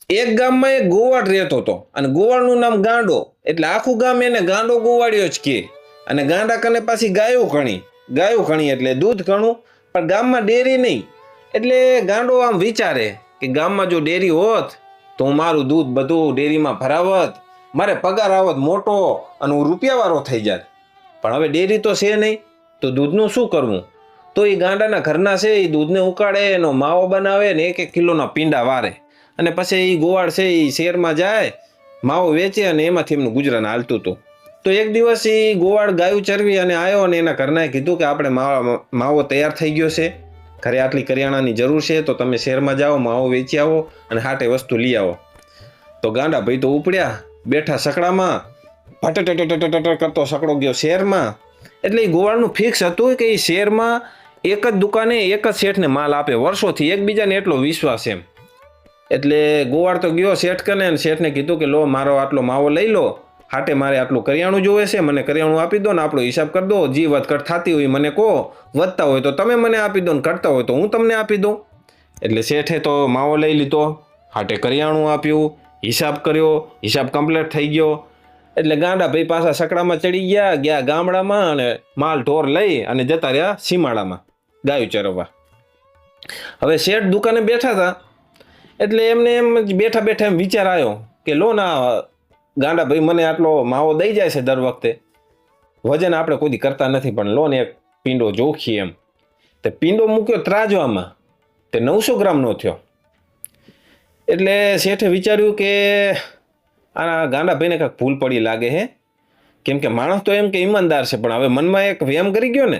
એક ગામમાં એક ગોવાળ રહેતો હતો અને ગોવાળનું નામ ગાંડો, એટલે આખું ગામ એને ગાંડો ગોવાળ્યો જ કે. અને ગાંડા કને પાછી ગાયો ઘણી એટલે દૂધ ઘણું, પણ ગામમાં ડેરી નહીં. એટલે ગાંડો આમ વિચારે કે ગામમાં જો ડેરી હોત તો હું મારું દૂધ બધું ડેરીમાં ભરાવત, મારે પગાર આવત મોટો અને હું રૂપિયાવાળો થઈ જાત. પણ હવે ડેરી તો છે નહીં, તો દૂધનું શું કરવું? તો એ ગાંડાના ઘરના છે એ દૂધને ઉકાળે, એનો માવો બનાવે ને 1-1 કિલોના પીંડા વારે. અને પછી એ ગોવાળ છે એ શહેરમાં જાય, માવો વેચે અને એમાંથી એમનું ગુજરાન હાલતું હતું. તો એક દિવસ એ ગોવાળ ગાયું ચરવી અને આવ્યો અને એના ઘરનાએ કીધું કે આપણે માવો તૈયાર થઈ ગયો છે, ઘરે આટલી કરિયાણાની જરૂર છે, તો તમે શહેરમાં જાઓ, માવો વેચી આવો અને હાટે વસ્તુ લઈ આવો. તો ગાંડા ભાઈ તો ઉપડ્યા, બેઠા સકડામાં, ભટટ કરતો સકડો ગયો શહેરમાં. એટલે એ ગોવાળનું ફિક્સ હતું કે એ શહેરમાં એક જ દુકાને એક જ શેઠને માલ આપે, વર્ષોથી એકબીજાને એટલો વિશ્વાસ એમ. એટલે ગોવાળ તો ગયો શેઠ કને અને શેઠને કીધું કે લો મારો આટલો માવો લઈ લો, હાટે મારે આટલું કરિયાણું જોવે છે, મને કરિયાણું આપી દો ને આપણો હિસાબ કરી દો, જે વધઘટ થતી હોય મને કહો, વધતા હોય તો તમે મને આપી દો ને ઘટતા હોય તો હું તમને આપી દઉં. એટલે શેઠે તો માવો લઈ લીધો, હાટે કરિયાણું આપ્યું, હિસાબ કર્યો, હિસાબ કમ્પ્લીટ થઈ ગયો. એટલે ગાંડા ભાઈ પાછા સકડામાં ચડી ગયા ગામડામાં અને માલ ઢોર લઈ અને જતા રહ્યા સીમાડામાં ગાયું ચરવવા. હવે શેઠ દુકાને બેઠા હતા એટલે એમને એમ બેઠા બેઠા એમ વિચાર આવ્યો કે લો ના ગાંડા ભાઈ મને આટલો માવો દઈ જાય છે દર વખતે, વજન આપણે કોઈ કરતા નથી, પણ લો ને એક પીંડો જોખી એમ. તે પીંડો મૂક્યો ત્રાજવામાં, તે 900 ગ્રામનો થયો. એટલે શેઠે વિચાર્યું કે આ ગાંડા ભાઈને કાંઈક ભૂલ પડી લાગે હે, કેમ કે માણસ તો એમ કે ઈમાનદાર છે, પણ હવે મનમાં એક વેમ કરી ગયો ને,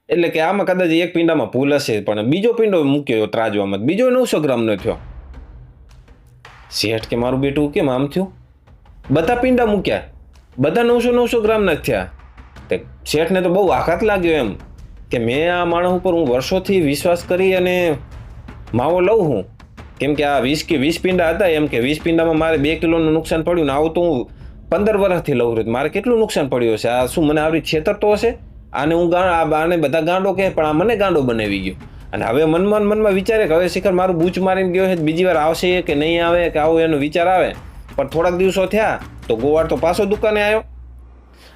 એટલે કે આમાં કદાચ એક પીંડામાં ભૂલ હશે. પણ બીજો પીંડો મૂક્યો ત્રાજવામાં, બીજો 900 ગ્રામનો થયો. શેઠ કે મારું બેટું કેમ આમ થયું? બધા પીંડા મૂક્યા, બધા 900 ગ્રામના જ થયા. તે શેઠને તો બહુ આઘાત લાગ્યો એમ કે મેં આ માણસ ઉપર હું વર્ષોથી વિશ્વાસ કરી અને માવો લઉં હું, કેમ કે આ 20 પીંડા હતા, એમ કે 20 પીંડામાં મારે 2 કિલોનું નુકસાન પડ્યું ને આવું તો હું 15 વર્ષથી લઉં છું, મારે કેટલું નુકસાન પડ્યું હશે? આ શું મને આવી છેતરતો હશે? આને હું આને બધા ગાંડો કહે, પણ આ મને ગાંડો બનાવી ગયો. અને હવે મનમાં વિચારે કે હવે શિખર મારું બૂચ મારીને ગયો છે, બીજી વાર આવશે કે નહીં આવે કે આવો એનો વિચાર આવે. પણ થોડાક દિવસો થયા તો ગોવાળ તો પાછો દુકાને આવ્યો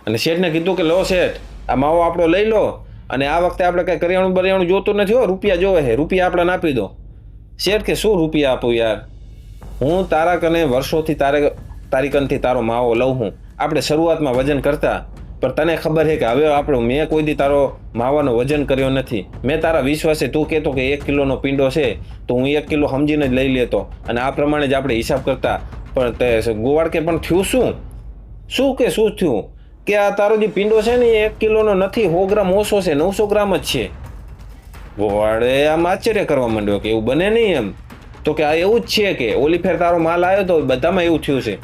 અને શેઠને કીધું કે લો શેઠ, આ માવો આપણો લઈ લો અને આ વખતે આપણે કઈ કરિયાણું જોતું નથી હો, રૂપિયા જોવે છે, રૂપિયા આપણને આપી દો. શેઠ કે શું રૂપિયા આપું યાર, હું તારા કને વર્ષોથી તારી કનથી તારો માવો લઉં હું, આપણે શરૂઆતમાં વજન કરતા, પણ તને ખબર છે કે હવે મેં કોઈ દી તારો માવાનો વજન કર્યો નથી. મેં તારા વિશ્વાસે તું કહેતો કે 1 કિલોનો પીંડો છે તો હું 1 કિલો સમજીને જ લઈ લેતો અને આ પ્રમાણે જ આપણે હિસાબ કરતા. પણ તે ગોવાળ કે પણ થયું શું થયું કે આ તારો જે પીંડો છે ને 1 કિલોનો નથી, 100 ગ્રામ ઓછો છે, 900 ગ્રામ જ છે. ગોવાળે આમ આશ્ચર્ય કરવા માંડ્યો કે એવું બને નહીં એમ. તો કે આ એવું જ છે કે ઓલી ફેર તારો માલ આવ્યો તો બધામાં એવું થયું છે.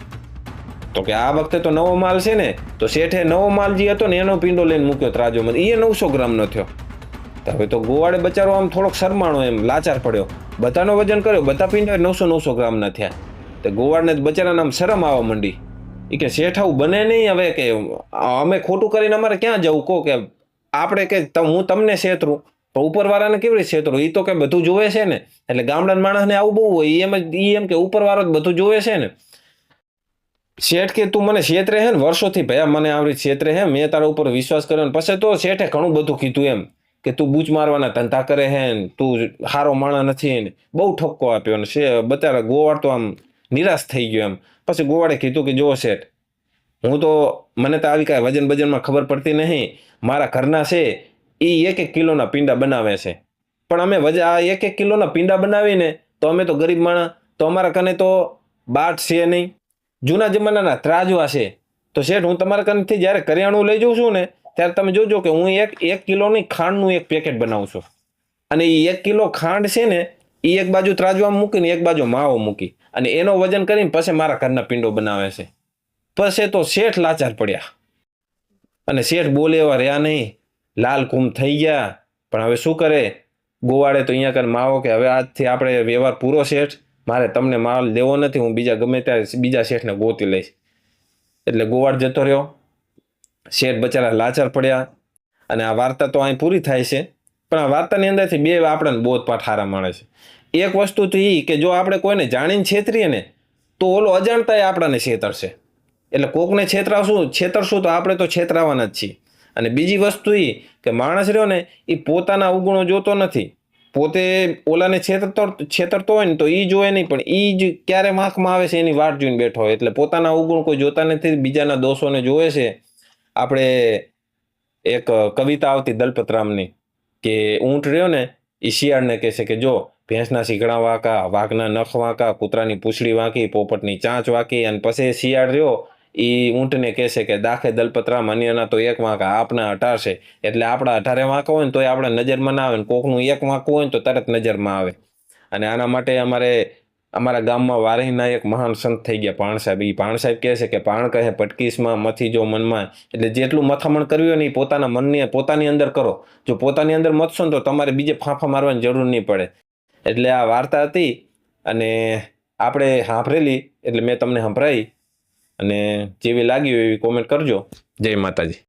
તો કે આ વખતે તો નવો માલ છે ને, તો શેઠે નવો માલ જે હતો ને એનો પીંડો લઈને મૂક્યો ત્રાજોમાં, એ 900 ગ્રામનો થયો. હવે તો ગોવાળે બચારો આમ થોડોક શરમાણો એમ લાચાર પડ્યો, બધાનો વજન કર્યો, બધા પીંડા 900 ગ્રામના થયા. તો ગોવાળને બચારાને આમ શરમ આવવા માંડી. એ કે શેઠ આવું બને નહીં, હવે કે અમે ખોટું કરીને અમારે ક્યાં જવું? કહો કે આપણે કે હું તમને છેતરું, પણ ઉપરવાળાને કેવી રીતે છેતરું? એ તો કે બધું જોવે છે ને, એટલે ગામડાના માણસને આવું બહુ હોય, એમ કે ઉપરવાળો જ બધું જોવે છે ને. શેઠ કે તું મને છેતરે હે ને વર્ષોથી, ભયા મને આવી છેતરે હે, મેં તારા ઉપર વિશ્વાસ કર્યો. પછી તો શેઠે ઘણું બધું કીધું એમ કે તું બૂચ મારવાના ધંધા કરે હે ને, તું સારો માણસ નથી ને, બહુ ઠપકો આપ્યો ને. બચારા ગોવાળ તો આમ નિરાશ થઈ ગયો એમ. પછી ગોવાળે કીધું કે જો શેઠ, હું તો મને તો આવી કાંઈ વજનમાં ખબર પડતી નહીં, મારા ઘરના છે એ 1-1 કિલોના પીંડા બનાવે છે, પણ અમે આ 1-1 કિલોના પીંડા બનાવીને તો અમે તો ગરીબ માણસ, તો અમારા કને તો બાટ છે નહીં, જૂના જમાનાના ત્રાજવા છે. તો શેઠ હું તમારા કનેથી જ્યારે કરિયાણું લઈ જાઉં છું ને ત્યારે તમે જોજો કે હું 1 કિલોની ખાંડનું એક પેકેટ બનાવું છું, અને એ 1 કિલો ખાંડ છે ને એ એક બાજુ ત્રાજવામાં મૂકીને એક બાજુ માવો મૂકી અને એનો વજન કરીને પછી મારા ઘરના પીંડો બનાવે છે. પછી તો શેઠ લાચાર પડ્યા અને શેઠ બોલે એવા રહ્યા નહીં, લાલ કુમ થઈ ગયા. પણ હવે શું કરે? ગોવાળે તો અહીંયા કને માવો કે હવે આજથી આપણે વ્યવહાર પૂરો શેઠ, મારે તમને માલ દેવો નથી, હું ગમે ત્યારે બીજા શેઠને ગોતી લઈશ. એટલે ગોવાળ જતો રહ્યો. શેઠ બચારા લાચાર પડ્યા અને આ વાર્તા તો અહીં પૂરી થાય છે, પણ આ વાર્તાની અંદરથી 2 આપણને બોધપાઠ હારા મળે છે એક વસ્તુ તો એ કે જો આપણે કોઈને જાણીને છેતરીએ ને તો ઓલો અજાણતાય આપણાને છેતરશે. એટલે કોકને છેતરશું તો આપણે તો છેતરાવાના જ છીએ. અને બીજી વસ્તુ એ કે માણસ રહ્યો ને એ પોતાના અવગુણો જોતો નથી. પોતે ઓલાને છેતરતો હોય ને તો એ જોવે નહીં, પણ એ જ ક્યારે વાંકમાં આવે છે એની વાટ જોઈને બેઠો હોય. એટલે પોતાના અવગુણ કોઈ જોતા નથી, બીજાના દોષોને જોવે છે. આપણે એક કવિતા આવતી દલપતરામની કે ઊંટ રહ્યો ને એ શિયાળને કહે છે કે જો ભેંસના શીગડા વાંકા, વાઘના નખ વાંકા, કૂતરાની પૂંછડી વાંકી, પોપટની ચાંચ વાંકી. અને પછી શિયાળ રહ્યો એ ઊંટને કહેશે કે દાખે દલપતરામ અન્યના તો એક વાંકા, આપના 18 છે. એટલે આપણા 18 વાંકા હોય ને તોય આપણે નજરમાં ના આવે, ને કોકનું એક વાંકું હોય ને તો તરત નજરમાં આવે. અને આના માટે અમારા ગામમાં વારહીના એક મહાન સંત થઈ ગયા ભાણ સાહેબ. એ ભાણ સાહેબ કહે છે કે પાણ કહે પટકીસમાં મથી જો મનમાં. એટલે જેટલું મથામણ કરવી હોય ને એ પોતાના મનની પોતાની અંદર કરો. જો પોતાની અંદર મથશો ને તો તમારે બીજે ફાંફા મારવાની જરૂર નહીં પડે. એટલે આ વાર્તા હતી અને આપણે સાંભળેલી એટલે મેં તમને સંભળાવી. અને જેવી લાગી એવી કોમેન્ટ કરજો. જય માતાજી.